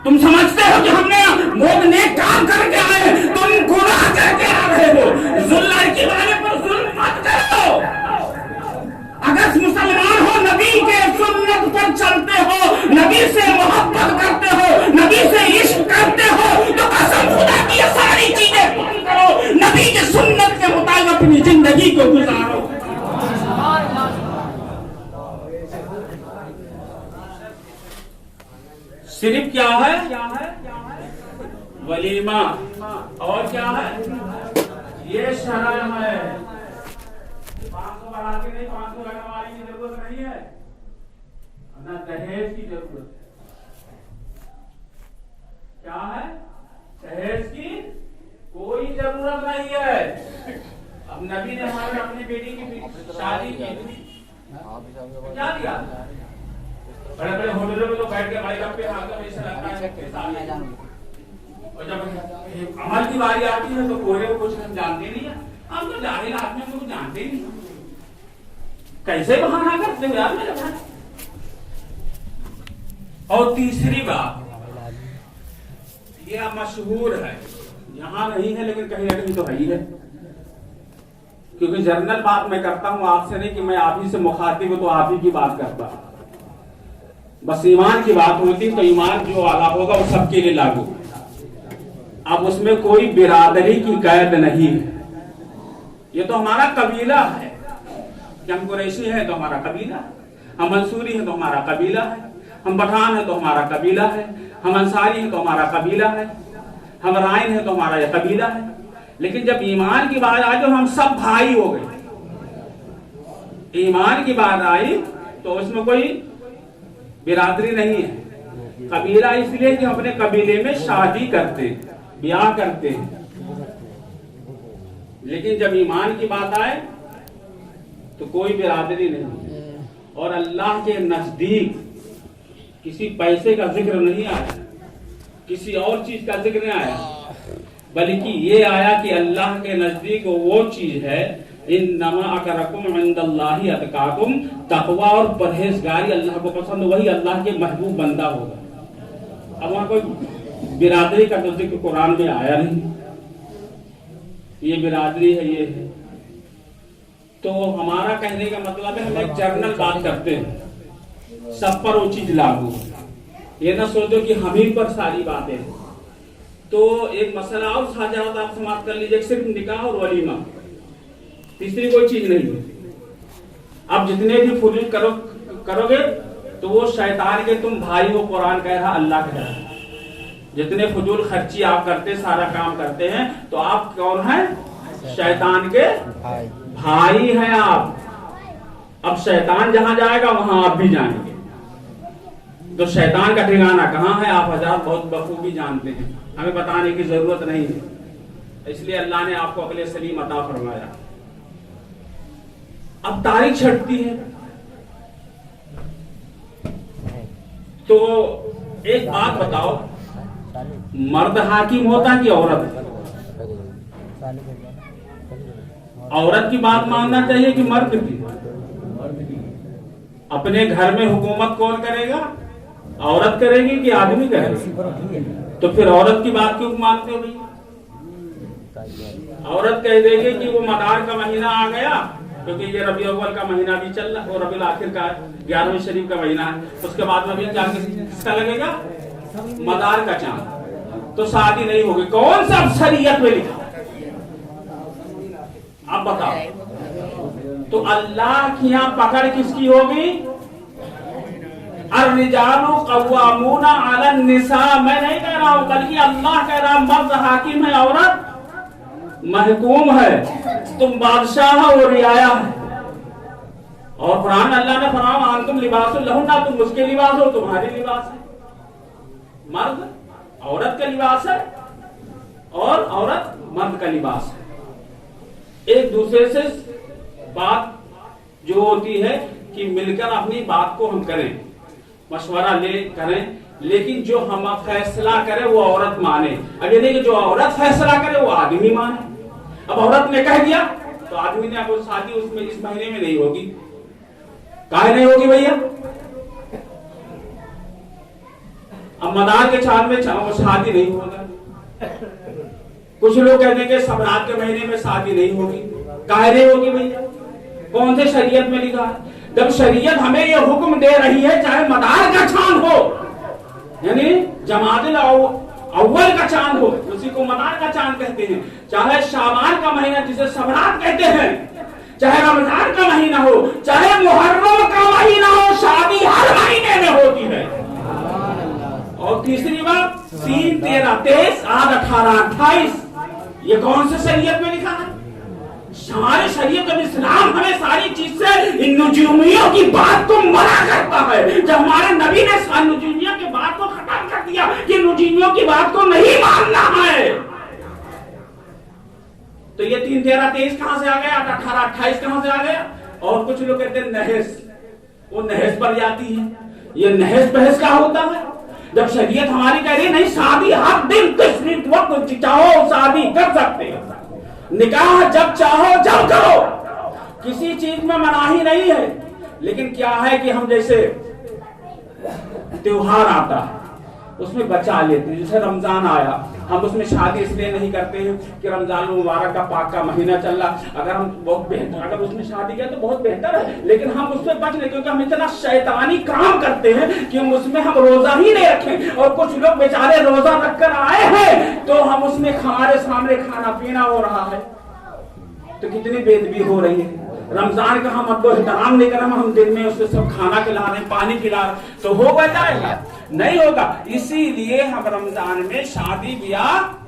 तुम समझते हो कि हमने लोग नेक काम करके आए, तुम गुनाह करके आ रहे हो। लड़की वाले पर जुल्म मत करो। अगर मुसलमान हो, नबी के सुन्नत पर चलते हो, नबी से मोहब्बत करते हो, नबी से इश्क करते हो, तो कसम खुदा की ये सारी चीजें बंद करो, नबी के सुन्नत के मुताबिक अपनी जिंदगी को गुजारो। सिर्फ क्या है? वलीमा। और क्या है? ये शरम है। 500 बढ़ा के नहीं, 500 लगवाने की जरूरत नहीं है, ना दहेज की जरूरत है। क्या है? दहेज की कोई जरूरत नहीं है। अब नबी ने हमारे अपनी बेटी की शादी की, क्या दिया? बड़े बड़े होटलों में तो बैठ के भाई पे ऐसा लगता है। और जब अमल की बारी आती है तो कोरे को कुछ हम जानते नहीं है। हम तो जाहिल आदमी, हम तो जानते ही नहीं, कैसे बहाना करते हो यार मेरे भाई। और तीसरी बात, ये मशहूर है, यहाँ नहीं है लेकिन कहीं ना कहीं तो है ही है, क्योंकि जर्नल बात मैं करता हूँ आपसे नहीं कि मैं आप ही से मुखातिब हूं तो आप ही की बात करता हूं। बस ईमान की बात होती तो ईमान जो वाला होगा वो सबके लिए लागू। अब उसमें कोई बिरादरी की कैद नहीं है। ये तो हमारा कबीला है कि हम कुरैशी हैं तो हमारा कबीला है, हम मंसूरी हैं तो हमारा कबीला है, हम पठान हैं तो हमारा कबीला है, हम अंसारी हैं तो हमारा कबीला है, हम राइन हैं तो हमारा यह कबीला है। लेकिन जब ईमान की बात आई तो हम सब भाई हो गए। ईमान की बात आई तो उसमें कोई बिरादरी नहीं है। कबीला इसलिए कि अपने कबीले में शादी करते, ब्याह करते हैं। लेकिन जब ईमान की बात आए तो कोई बिरादरी नहीं। और अल्लाह के नजदीक किसी पैसे का जिक्र नहीं आया, किसी और चीज का जिक्र नहीं आया, बल्कि ये आया कि अल्लाह के नजदीक वो चीज है, इन्नमा अकरकुम इंदल्लाहि अतकाकुम, तकवा और परहेजगारी अल्लाह को पसंद, वही अल्लाह के महबूब बंदा होगा। अब वहां कोई बिरादरी का तो जिक्र कुरान में आया नहीं, ये बिरादरी है, ये है। तो हमारा कहने का मतलब है हम एक जर्नल बात करते हैं, सब पर वो चीज लागू। ये ना सोचो कि हम ही पर सारी बातें हैं। तो एक मसला और साझा होता, आप समाप्त कर लीजिए, सिर्फ निकाह और वलीमा, तीसरी कोई चीज नहीं है। आप जितने भी फजूल करोगे तो वो शैतान के तुम भाई हो, कुरान कह रहा, अल्लाह कह रहा। जितने फजूल खर्ची आप करते, सारा काम करते हैं, तो आप कौन हैं? शैतान के भाई हैं आप। अब शैतान जहां जाएगा वहां आप भी जाएंगे। तो शैतान का ठिकाना कहाँ है आप हज़रात बहुत बखूबी जानते हैं, हमें बताने की जरूरत नहीं है। इसलिए अल्लाह ने आपको अक्ल सलीम अता फरमाया। अब तारीख छटती है तो एक बात बताओ, मर्द हाकिम होता कि औरत? औरत की बात मानना चाहिए कि मर्द की? अपने घर में हुकूमत कौन करेगा? औरत करेगी कि आदमी करेगा? तो फिर औरत की बात क्यों मानते हो भैया? औरत कह देगी कि वो मदार का महीना आ गया, क्योंकि ये रबी अव्वल का महीना भी चल रहा है, वो रबी आखिर का 11वें शरीफ का महीना है, उसके बाद में भी क्या किसका लगेगा? मदार का चांद, तो शादी नहीं होगी। कौन सा शरीयत में लिखा? आप बताओ। तो अल्लाह की यहाँ पकड़ किसकी होगी? अर्रिजालु कव्वामूना अलन निसा। मैं नहीं कह रहा हूं, बल्कि अल्लाह कह रहा, मर्द हाकिम है, औरत महकूम है, तुम बादशाह हो, वो रियाया है। और कुरान अल्लाह ने फरमाया अंतुम लिबासुल लहुन्ना, तुम उसके लिबास हो, तुम्हारे लिबास है। मर्द औरत का लिबास है और औरत मर्द का लिबास है। एक दूसरे से बात जो होती है कि मिलकर अपनी बात को हम करें, मशवरा ले करें, लेकिन जो हम फैसला करें वो औरत माने। अब ये नहीं कि जो औरत फैसला करे वो आदमी माने। अब औरत ने कह दिया तो आदमी ने, अब शादी उसमें इस महीने में नहीं होगी। काहे नहीं होगी भैया? अब मदार के चांद में शादी नहीं होगा। कुछ लोग कहते हैं कि सबरात के महीने में शादी नहीं होगी। काहे नहीं होगी भैया? कौन से शरीयत में लिखा है? जब शरीयत हमें ये हुक्म दे रही है, चाहे मदार का चांद हो, यानी जमादिल अव्वल का चांद हो, उसी को मदार का चांद कहते हैं, चाहे शाबान का महीना जिसे सबरात कहते हैं, चाहे रमजान का महीना हो, चाहे मुहर्रम का महीना हो, शादी हर महीने में होती है। और तीसरी बात, 3, 13, 23, 8, 18, 28, ये कौन से शरीयत में लिखा है? हमारे शरीयत और इस्लाम हमें सारी चीज से इन नुजूमियों की बात को मना करता है। जब हमारे नबी ने नुजूमियों की बात को खत्म कर दिया कि नुजूमियों की बात को नहीं मानना है, तो ये 3, 13, 23 कहां से आ गया? 18, 28 कहां से आ गया? और कुछ लोग कहते हैं नहस, वो नहस पर जाती है। ये नहस बहस क्या होता है? जब शरीयत हमारी कह रही है नहीं, शादी हर दिन किस वक्त चाहो शादी कर सकते हो, निकाह जब चाहो जब करो, किसी चीज में मनाही नहीं है। लेकिन क्या है कि हम जैसे त्योहार आता है उसमें बचा लेते हैं। जैसे रमजान आया, हम उसमें शादी इसलिए नहीं करते हैं कि रमजान मुबारक का पाक का महीना चल रहा, अगर हम बहुत बेहतर, अगर उसमें शादी किया तो बहुत बेहतर है, लेकिन हम उससे बच लें क्योंकि हम इतना शैतानी काम करते हैं कि उसमें हम रोजा ही नहीं रखें। और कुछ लोग बेचारे रोजा रखकर आए हैं तो हम उसमें हमारे सामने खाना पीना हो रहा है, तो कितनी बेदबी हो रही है। रमजान का हम आपको एहतराम नहीं कर रहे, हम दिन में उसको सब खाना खिला रहे हैं, पानी खिला रहे हैं, तो होगा जाएगा? नहीं होगा। इसीलिए हम रमजान में शादी ब्याह